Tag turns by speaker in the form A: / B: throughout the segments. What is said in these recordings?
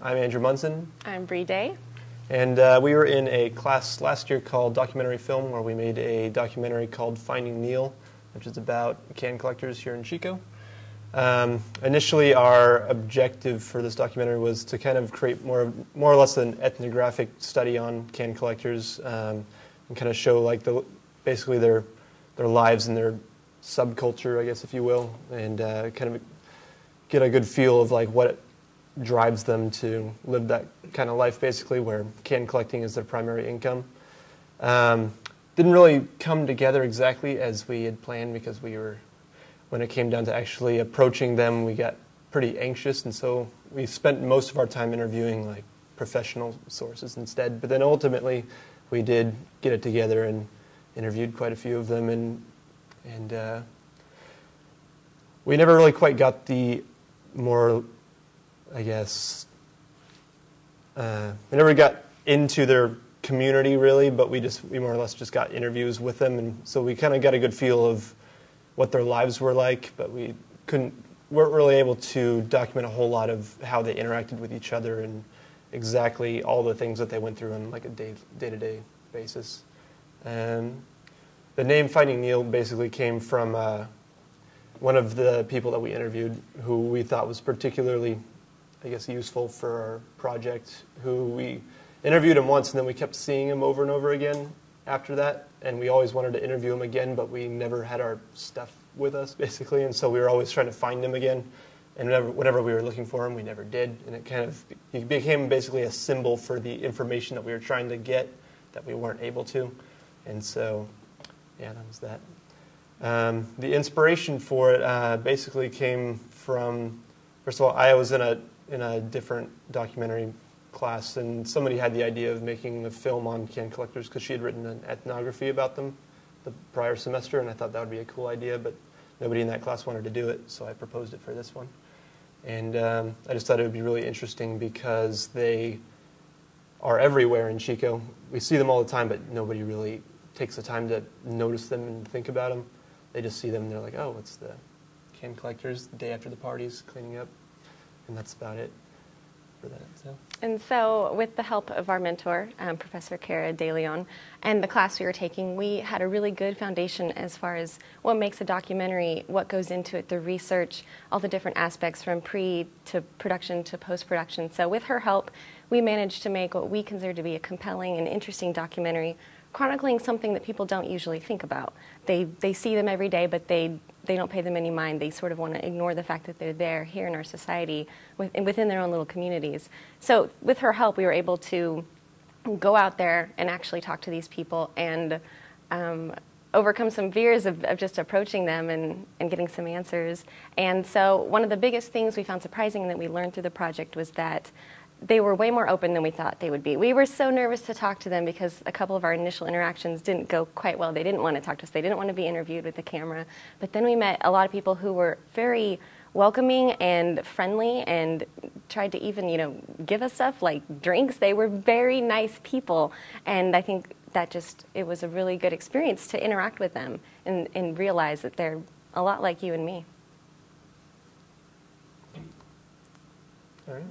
A: I'm Andrew Munson.
B: I'm Bree Day.
A: And we were in a class last year called Documentary Film, where we made a documentary called Finding Neil, which is about can collectors here in Chico. Initially, our objective for this documentary was to kind of create more or less an ethnographic study on can collectors, and kind of show like basically their lives and their subculture, I guess, if you will, and kind of get a good feel of like what drives them to live that kind of life, basically, where can collecting is their primary income. Didn't really come together exactly as we had planned, because when it came down to actually approaching them, we got pretty anxious, and so we spent most of our time interviewing like professional sources instead. But then ultimately, we did get it together and interviewed quite a few of them, and we never really quite got the more, I guess, we never got into their community really, but we more or less just got interviews with them, and so we kind of got a good feel of what their lives were like, but we weren't really able to document a whole lot of how they interacted with each other and exactly all the things that they went through on like a day-to-day basis. And the name Finding Neil basically came from one of the people that we interviewed, who we thought was particularly, I guess, useful for our project, who we interviewed him once, and then we kept seeing him over and over again after that, and we always wanted to interview him again, but we never had our stuff with us, basically, and so we were always trying to find him again, and whenever we were looking for him, we never did, and he became basically a symbol for the information that we were trying to get that we weren't able to, and so, yeah, that was that. The inspiration for it basically came from, first of all, I was in a different documentary class, and somebody had the idea of making a film on can collectors because she had written an ethnography about them the prior semester, and I thought that would be a cool idea, but nobody in that class wanted to do it, so I proposed it for this one. And I just thought it would be really interesting because they are everywhere in Chico. We see them all the time, but nobody really takes the time to notice them and think about them. They just see them and they're like, oh, it's the can collectors the day after the parties cleaning up, and that's about it for that.
B: And so with the help of our mentor, Professor Cara, Deleon, and the class we were taking, we had a really good foundation as far as what makes a documentary, what goes into it, the research, all the different aspects from pre to production to post-production. So with her help, we managed to make what we consider to be a compelling and interesting documentary, chronicling something that people don't usually think about. They see them every day, but they don't pay them any mind. They sort of want to ignore the fact that they're there here in our society within their own little communities. So with her help, we were able to go out there and actually talk to these people and overcome some fears of just approaching them and getting some answers. And so one of the biggest things we found surprising and that we learned through the project was that they were way more open than we thought they would be. We were so nervous to talk to them because a couple of our initial interactions didn't go quite well. They didn't want to talk to us. They didn't want to be interviewed with the camera. But then we met a lot of people who were very welcoming and friendly and tried to even, give us stuff like drinks. They were very nice people. And I think that it was a really good experience to interact with them and realize that they're a lot like you and me.
A: All right.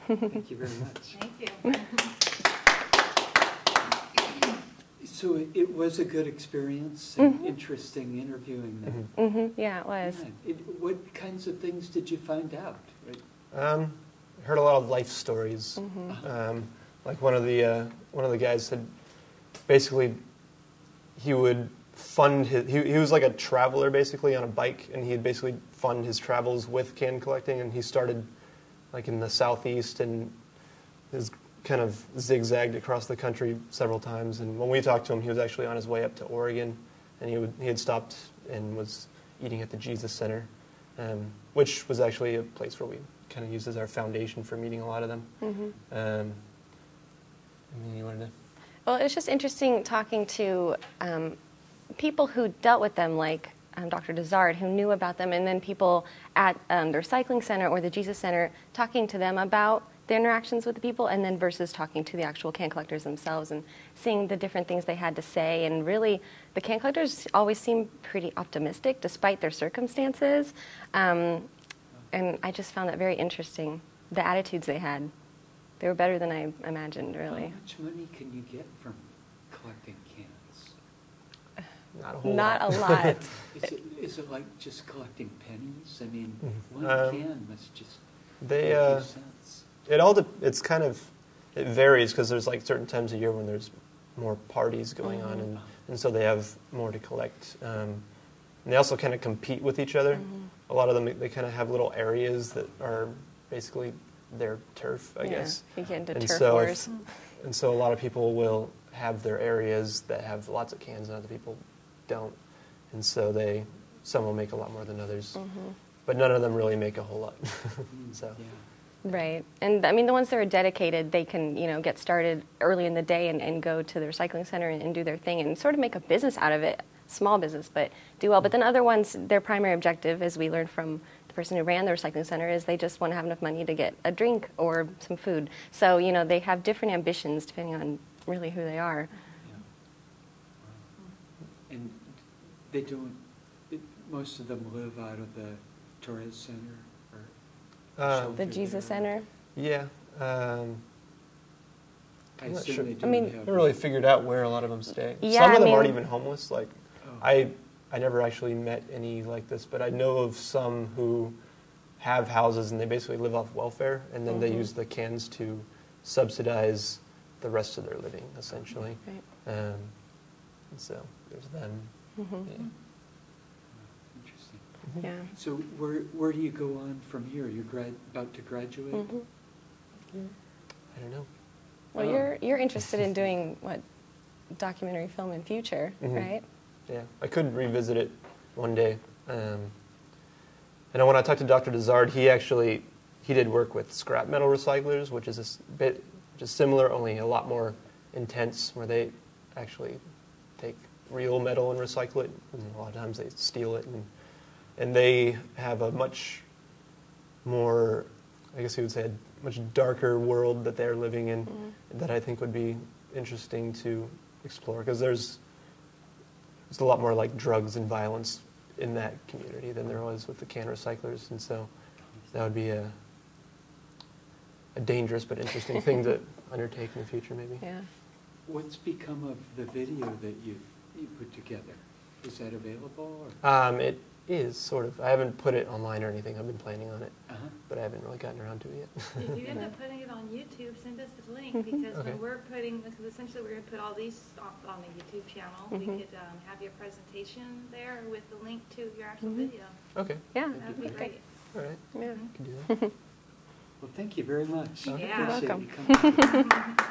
C: Thank you very much.
D: Thank you.
C: So it was a good experience and interesting interviewing them.
B: Mm-hmm. Yeah, it was.
C: Yeah. What kinds of things did you find out?
A: Heard a lot of life stories. Like one of the guys said, basically, he would fund he was like a traveler basically on a bike, and he'd basically fund his travels with can collecting, and he started like in the southeast, and has kind of zigzagged across the country several times. And when we talked to him, he was actually on his way up to Oregon, and he had stopped and was eating at the Jesus Center, which was actually a place where we kind of used as our foundation for meeting a lot of them. And then you wanted to...
B: Well, it's just interesting talking to people who dealt with them, like Dr. Desard, who knew about them, and then people at their cycling center or the Jesus Center talking to them about the interactions with the people, and then versus talking to the actual can collectors themselves and seeing the different things they had to say. And really, the can collectors always seem pretty optimistic despite their circumstances. And I just found that very interesting. the attitudes they had. They were better than I imagined, really.
C: How much money can you get from collecting cans?
A: Not a whole
B: Not
A: lot.
B: a lot.
C: Is it like just collecting pennies? I mean, one can must just
A: They,
C: be a few cents.
A: it's kind of, it varies because there's like certain times of year when there's more parties going on, and so they have more to collect. And they also kind of compete with each other. A lot of them, they kind of have little areas that are basically their turf, I guess.
B: You get into
A: And
B: turf
A: so
B: wars.
A: And so a lot of people will have their areas that have lots of cans and other people don't. And so some will make a lot more than others. But none of them really make a whole lot. So.
C: Yeah.
B: Right. And I mean, the ones that are dedicated, they can, get started early in the day and go to the recycling center and do their thing and sort of make a business out of it, small business, but do well. But then other ones, their primary objective, as we learned from the person who ran the recycling center, is they just want to have enough money to get a drink or some food. So, they have different ambitions depending on really who they are.
C: Yeah. Wow. And they don't, most of them live out of the Torres Center or
B: The Jesus Center?
A: Yeah.
C: I
A: I'm not
C: assume
A: sure.
C: they
B: I
C: do
B: mean-
A: I
C: have
A: haven't really figured out where a lot of them stay.
B: Yeah,
A: Some of
B: I
A: them aren't
B: mean-
A: even homeless. Like,
C: Oh.
A: I never actually met any like this, but I know of some who have houses and they basically live off welfare, and then they use the cans to subsidize the rest of their living, essentially.
B: Right.
A: And so there's them. Yeah.
C: Interesting.
B: Yeah.
C: So where do you go on from here? You're about to graduate?
A: I don't know.
B: Well,
C: Oh.
B: you're interested in doing, documentary film in future, right?
A: Yeah, I could revisit it one day. And when I talked to Dr. Dezard, he did work with scrap metal recyclers, which is just similar, only a lot more intense, where they actually take real metal and recycle it, and a lot of times they steal it, and they have a much more, I guess you would say, a much darker world that they're living in that I think would be interesting to explore, because there's a lot more like drugs and violence in that community than there was with the can recyclers, and so that would be a dangerous but interesting thing to undertake in the future, maybe.
B: Yeah.
C: What's become of the video that you put together? Is that available? Or?
A: It is, sort of. I haven't put it online or anything. I've been planning on it,
C: Uh-huh.
A: but I haven't really gotten around to it yet.
D: If you end up putting it on YouTube, send us the link, because
A: Okay.
D: when because essentially we're going to put all these on the YouTube channel. We could have your presentation there with the link to your actual video.
A: Okay,
B: Yeah.
D: That'd be great.
A: all right.
B: Yeah.
A: Can do that.
C: Well, thank you very much.
D: Yeah.
C: I appreciate
B: welcome.
C: you coming.